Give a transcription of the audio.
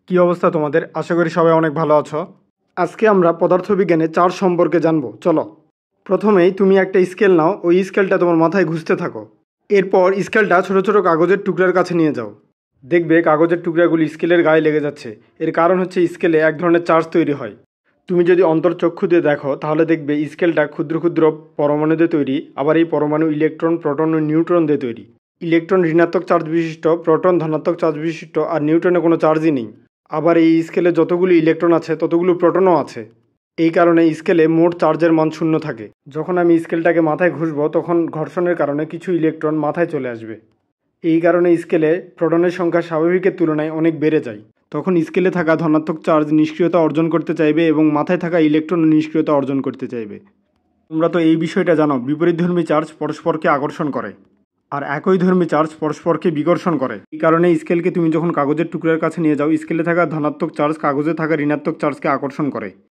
কি অবস্থা তোমাদের? আশা করি সবাই অনেক ভালো আছো। আজকে আমরা পদার্থবিজ্ঞানে চার্জ সম্পর্কে জানবো, চলো। প্রথমেই তুমি একটা স্কেল নাও, ওই স্কেলটা তোমার মাথায় ঘুষতে থাকো। এরপর স্কেলটা ছোট ছোট কাগজের টুকরার কাছে নিয়ে যাও। দেখবে কাগজের টুকরাগুলি স্কেলের গায়ে লেগে যাচ্ছে। এর কারণ হচ্ছে স্কেলে এক ধরনের চার্জ তৈরি হয়। তুমি যদি অন্তর্চক্ষু দিয়ে দেখো তাহলে দেখবে স্কেলটা ক্ষুদ্র ক্ষুদ্র পরমাণু দিয়ে তৈরি। আবার এই পরমাণু ইলেকট্রন, প্রোটন ও নিউট্রন দিয়ে তৈরি। ইলেকট্রন ঋণাত্মক চার্জ বিশিষ্ট, প্রোটন ধনাত্মক চার্জ বিশিষ্ট, আর নিউট্রনে কোনো চার্জই নেই। আবার এই স্কেলে যতগুলো ইলেকট্রন আছে ততগুলো প্রোটনও আছে। এই কারণে স্কেলে মোট চার্জের মান শূন্য থাকে। যখন আমি স্কেলটাকে মাথায় ঘুষবো তখন ঘর্ষণের কারণে কিছু ইলেকট্রন মাথায় চলে আসবে। এই কারণে স্কেলে প্রোটনের সংখ্যা স্বাভাবিকের তুলনায় অনেক বেড়ে যায়। তখন স্কেলে থাকা ধনাত্মক চার্জ নিষ্ক্রিয়তা অর্জন করতে চাইবে এবং মাথায় থাকা ইলেকট্রন নিষ্ক্রিয়তা অর্জন করতে চাইবে। তোমরা তো এই বিষয়টা জানো, বিপরীতধর্মী চার্জ পরস্পরকে আকর্ষণ করে আর একইধর্মী চার্জ পরস্পরকে বিকর্ষণ করে। এই কারণে স্কেলকে তুমি যখন কাগজের টুকরার কাছে নিয়ে যাও, স্কেলে থাকা ধনাত্মক চার্জ কাগজে থাকা ঋণাত্মক চার্জকে আকর্ষণ করে।